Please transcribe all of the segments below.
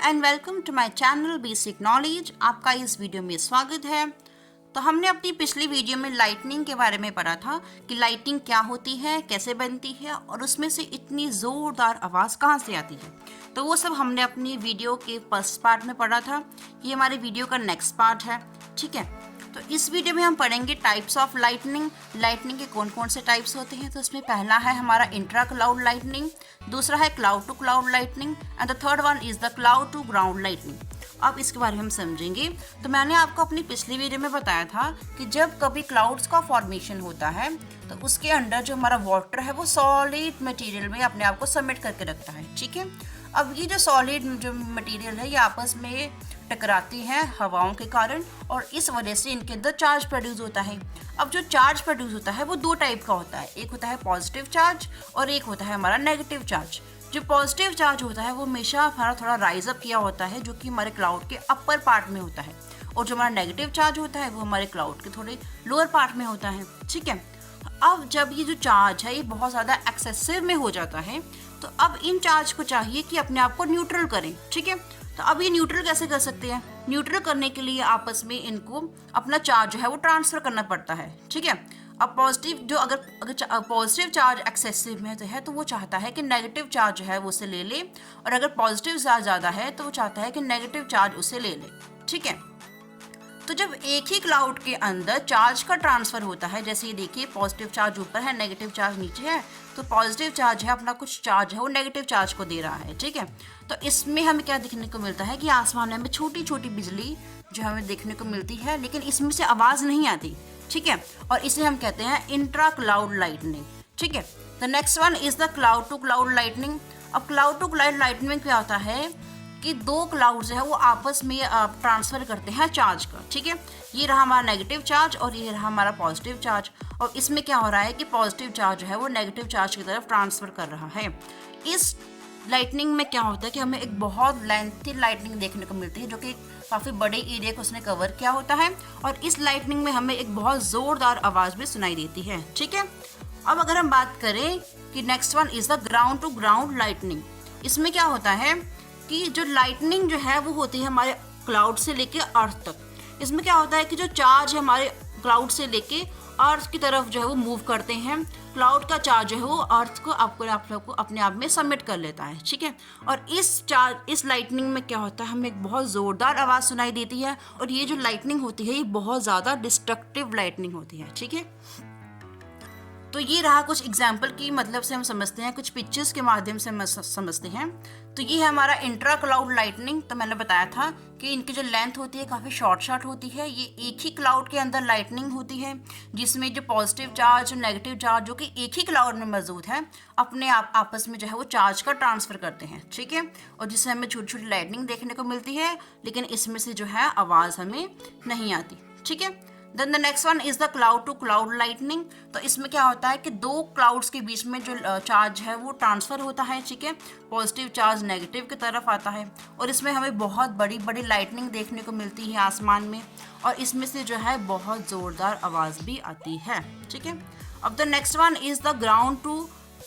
And welcome to my channel basic knowledge. आपका इस video में स्वागत है। तो हमने अपनी पिछली वीडियो में लाइटनिंग के बारे में पढ़ा था कि लाइटनिंग क्या होती है, कैसे बनती है और उसमें से इतनी ज़ोरदार आवाज़ कहाँ से आती है। तो वो सब हमने अपनी वीडियो के फर्स्ट पार्ट में पढ़ा था। ये हमारे वीडियो का नेक्स्ट पार्ट है, ठीक है। तो इस वीडियो में हम पढ़ेंगे टाइप्स ऑफ लाइटनिंग। लाइटनिंग के कौन कौन से टाइप्स होते हैं। तो इसमें पहला है हमारा इंट्रा क्लाउड लाइटनिंग, दूसरा है cloud to cloud lightning and the third one is the cloud to ground lightning. अब इसके बारे में हम समझेंगे। तो मैंने आपको अपनी पिछली वीडियो में बताया था कि जब कभी क्लाउड्स का फॉर्मेशन होता है तो उसके अंदर जो हमारा वाटर है वो सॉलिड मटेरियल में अपने आप को सबमिट करके रखता है, ठीक है। अब ये जो सॉलिड जो मटेरियल है ये आपस में टकराती हैं हवाओं के कारण और इस वजह से इनके अंदर चार्ज प्रोड्यूस होता है। अब जो चार्ज प्रोड्यूस होता है वो दो टाइप का होता है, एक होता है पॉजिटिव चार्ज और एक होता है हमारा नेगेटिव चार्ज। जो पॉजिटिव चार्ज होता है वो हमेशा हमारा थोड़ा राइज अप किया होता है जो कि हमारे क्लाउड के अपर पार्ट में होता है, और जो हमारा नेगेटिव चार्ज होता है वो हमारे क्लाउड के थोड़े लोअर पार्ट में होता है, ठीक है। अब जब ये जो चार्ज है ये बहुत ज़्यादा एक्सेसिव में हो जाता है तो अब इन चार्ज को चाहिए कि अपने आप को न्यूट्रल करें, ठीक है। तो अब ये न्यूट्रल कैसे कर सकते हैं। न्यूट्रल करने के लिए आपस में इनको अपना चार्ज जो है वो ट्रांसफ़र करना पड़ता है, ठीक है। अब पॉजिटिव जो अगर पॉजिटिव चार्ज एक्सेसिव में है तो वो चाहता है कि नेगेटिव चार्ज जो है वो उसे ले ले, और अगर पॉजिटिव चार्ज ज़्यादा है तो वो चाहता है कि नेगेटिव चार्ज उसे ले ले, ठीक है। तो जब एक ही क्लाउड के अंदर चार्ज का ट्रांसफ़र होता है, जैसे ये देखिए पॉजिटिव चार्ज ऊपर है, नेगेटिव चार्ज नीचे है, तो पॉजिटिव चार्ज है अपना कुछ चार्ज है वो नेगेटिव चार्ज को दे रहा है, ठीक है। तो इसमें हमें क्या देखने को मिलता है कि आसमान में छोटी छोटी बिजली जो हमें देखने को मिलती है, लेकिन इसमें से आवाज़ नहीं आती, ठीक है। और इसे हम कहते हैं इंट्रा क्लाउड लाइटनिंग, ठीक है। The next one is the cloud to cloud lightning. अब क्लाउड टू क्लाउड लाइटनिंग में क्या होता है कि दो क्लाउड्स है वो आपस में ट्रांसफ़र करते हैं चार्ज का, ठीक है। ये रहा हमारा नेगेटिव चार्ज और ये रहा हमारा पॉजिटिव चार्ज, और इसमें क्या हो रहा है कि पॉजिटिव चार्ज है वो नेगेटिव चार्ज की तरफ ट्रांसफ़र कर रहा है। इस लाइटनिंग में क्या होता है कि हमें एक बहुत लेंथी लाइटनिंग देखने को मिलती है जो कि काफ़ी बड़े एरिया को उसने कवर किया होता है, और इस लाइटनिंग में हमें एक बहुत ज़ोरदार आवाज़ भी सुनाई देती है, ठीक है। अब अगर हम बात करें कि next one is the ground to ground lightning. इसमें क्या होता है कि जो लाइटनिंग जो है वो होती है हमारे क्लाउड से लेके अर्थ तक। इसमें क्या होता है कि जो चार्ज है हमारे क्लाउड से लेके अर्थ की तरफ जो है वो मूव करते हैं। क्लाउड का चार्ज है वो अर्थ को आप लोग को अपने आप में सबमिट कर लेता है, ठीक है। और इस लाइटनिंग में क्या होता है हमें एक बहुत ज़ोरदार आवाज़ सुनाई देती है, और ये जो लाइटनिंग होती है ये बहुत ज़्यादा डिस्ट्रक्टिव लाइटनिंग होती है, ठीक है। तो ये रहा कुछ एग्जाम्पल की मतलब से हम समझते हैं, कुछ पिक्चर्स के माध्यम से हम समझते हैं। तो ये है हमारा इंट्रा क्लाउड लाइटनिंग। तो मैंने बताया था कि इनकी जो लेंथ होती है काफ़ी शॉर्ट होती है। ये एक ही क्लाउड के अंदर लाइटनिंग होती है जिसमें जो पॉजिटिव चार्ज और नेगेटिव चार्ज जो कि एक ही क्लाउड में मौजूद है अपने आपस में जो है वो चार्ज का ट्रांसफ़र करते हैं, ठीक है। और जिससे हमें छोटी छोटी लाइटनिंग देखने को मिलती है, लेकिन इसमें से जो है आवाज़ हमें नहीं आती, ठीक है। Then the next one is the cloud to cloud lightning. तो इसमें क्या होता है कि दो क्लाउड्स के बीच में जो चार्ज है वो ट्रांसफ़र होता है, ठीक है। पॉजिटिव चार्ज नेगेटिव की तरफ आता है, और इसमें हमें बहुत बड़ी बड़ी लाइटनिंग देखने को मिलती है आसमान में, और इसमें से जो है बहुत ज़ोरदार आवाज़ भी आती है, ठीक है। अब the next one is the ground to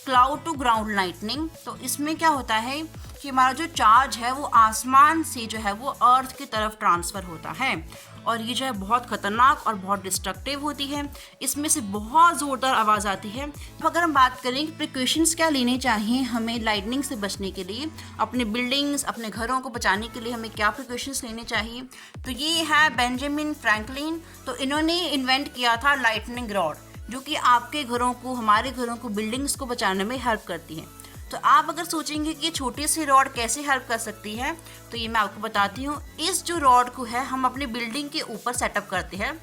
cloud to ground lightning. तो इसमें क्या होता है कि हमारा जो चार्ज है वो आसमान से जो है वो अर्थ की तरफ ट्रांसफ़र होता है, और ये जो है बहुत ख़तरनाक और बहुत डिस्ट्रक्टिव होती है। इसमें से बहुत ज़ोरदार आवाज़ आती है। अब अगर हम बात करें कि प्रिकॉशंस क्या लेने चाहिए हमें लाइटनिंग से बचने के लिए, अपने बिल्डिंग्स अपने घरों को बचाने के लिए हमें क्या प्रिकॉशंस लेने चाहिए, तो ये है बेंजामिन फ्रैंकलिन। तो इन्होंने इन्वेंट किया था लाइटनिंग रॉड, जो कि आपके घरों को हमारे घरों को बिल्डिंग्स को बचाने में हेल्प करती है। तो आप अगर सोचेंगे कि छोटी सी रॉड कैसे हेल्प कर सकती है, तो ये मैं आपको बताती हूँ। इस जो रॉड को है हम अपनी बिल्डिंग के ऊपर सेटअप करते हैं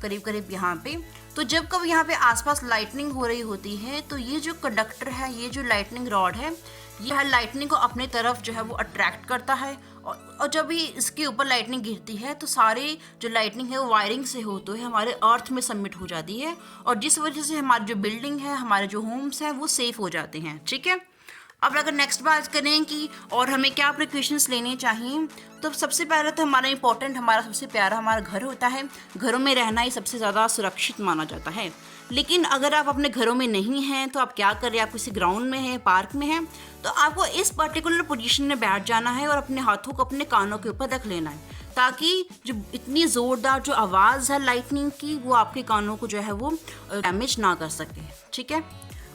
करीब करीब यहाँ पे। तो जब कभी यहाँ पे आसपास लाइटनिंग हो रही होती है तो ये जो कंडक्टर है, ये जो लाइटनिंग रॉड है, ये लाइटनिंग को अपने तरफ जो है वो अट्रैक्ट करता है, और जब भी इसके ऊपर लाइटनिंग गिरती है तो सारी जो लाइटनिंग है वो वायरिंग से होते हुए हमारे अर्थ में सबमिट हो जाती है, और जिस वजह से हमारी जो बिल्डिंग है, हमारे जो होम्स हैं वो सेफ हो जाते हैं, ठीक है। अब अगर नेक्स्ट बात करें कि और हमें क्या प्रिकॉशंस लेने चाहिए, तो सबसे पहले तो हमारा इंपॉर्टेंट, हमारा सबसे प्यारा हमारा घर होता है। घरों में रहना ही सबसे ज़्यादा सुरक्षित माना जाता है। लेकिन अगर आप अपने घरों में नहीं हैं तो आप क्या करें, आप किसी ग्राउंड में हैं, पार्क में हैं, तो आपको इस पर्टिकुलर पोजीशन में बैठ जाना है और अपने हाथों को अपने कानों के ऊपर रख लेना है, ताकि जो इतनी ज़ोरदार जो आवाज़ है लाइटनिंग की, वो आपके कानों को जो है वो डैमेज ना कर सके। ठीक है।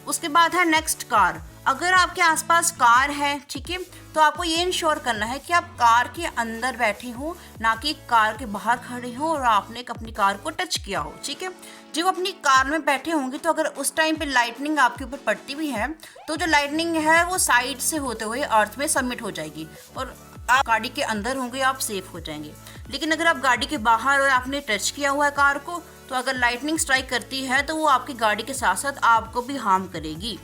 उसके बाद है नेक्स्ट कार। अगर आपके आसपास कार है, ठीक है, तो आपको ये इंश्योर करना है कि आप कार के अंदर बैठे हो, ना कि कार के बाहर खड़े हो और आपने अपनी कार को टच किया हो। ठीक है। जब अपनी कार में बैठे होंगे तो अगर उस टाइम पे लाइटनिंग आपके ऊपर पड़ती भी है, तो जो लाइटनिंग है वो साइड से होते हुए अर्थ में सबमिट हो जाएगी और आप गाड़ी के अंदर होंगे, आप सेफ हो जाएंगे। लेकिन अगर आप गाड़ी के बाहर और आपने टच किया हुआ है कार को, तो अगर लाइटनिंग स्ट्राइक करती है तो वो आपकी गाड़ी के साथ साथ आपको भी हार्म करेगी।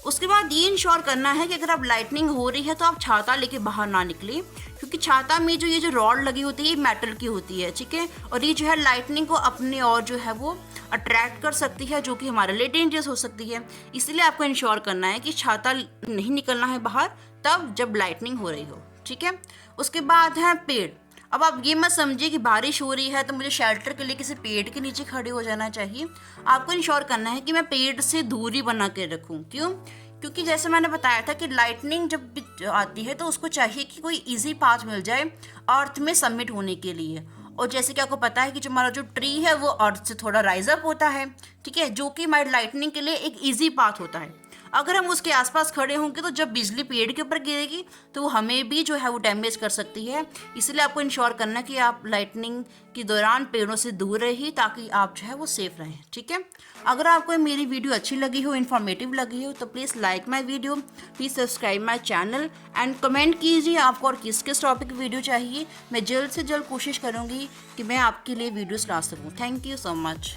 उसके बाद ये इंश्योर करना है कि अगर आप लाइटनिंग हो रही है तो आप छाता लेके बाहर ना निकले, क्योंकि छाता में जो ये जो रॉड लगी होती है ये मेटल की होती है। ठीक है। और ये जो है लाइटनिंग को अपने और जो है वो अट्रैक्ट कर सकती है, जो कि हमारे लिए डेंजरस हो सकती है। इसलिए आपको इंश्योर करना है कि छाता नहीं निकलना है बाहर तब जब लाइटनिंग हो रही हो। ठीक है। उसके बाद है पेड़। अब आप ये मत समझिए कि बारिश हो रही है तो मुझे शेल्टर के लिए किसी पेड़ के नीचे खड़े हो जाना चाहिए। आपको इंश्योर करना है कि मैं पेड़ से दूरी बना के रखूं। क्यों? क्योंकि जैसे मैंने बताया था कि लाइटनिंग जब भी आती है तो उसको चाहिए कि कोई इजी पाथ मिल जाए अर्थ में सबमिट होने के लिए। और जैसे कि आपको पता है कि जो हमारा जो ट्री है वो अर्थ से थोड़ा राइज अप होता है। ठीक है। जो कि हमारी लाइटनिंग के लिए एक ईजी पाथ होता है। अगर हम उसके आसपास खड़े होंगे तो जब बिजली पेड़ के ऊपर गिरेगी तो वो हमें भी जो है वो डैमेज कर सकती है। इसलिए आपको इंश्योर करना है कि आप लाइटनिंग के दौरान पेड़ों से दूर रहिए, ताकि आप जो है वो सेफ रहें। ठीक है। अगर आपको मेरी वीडियो अच्छी लगी हो, इन्फॉर्मेटिव लगी हो, तो please like my video, please subscribe my channel and comment कीजिए आपको और किस किस टॉपिक की वीडियो चाहिए। मैं जल्द से जल्द कोशिश करूँगी कि मैं आपके लिए वीडियोज़ ला सकूँ। Thank you so much.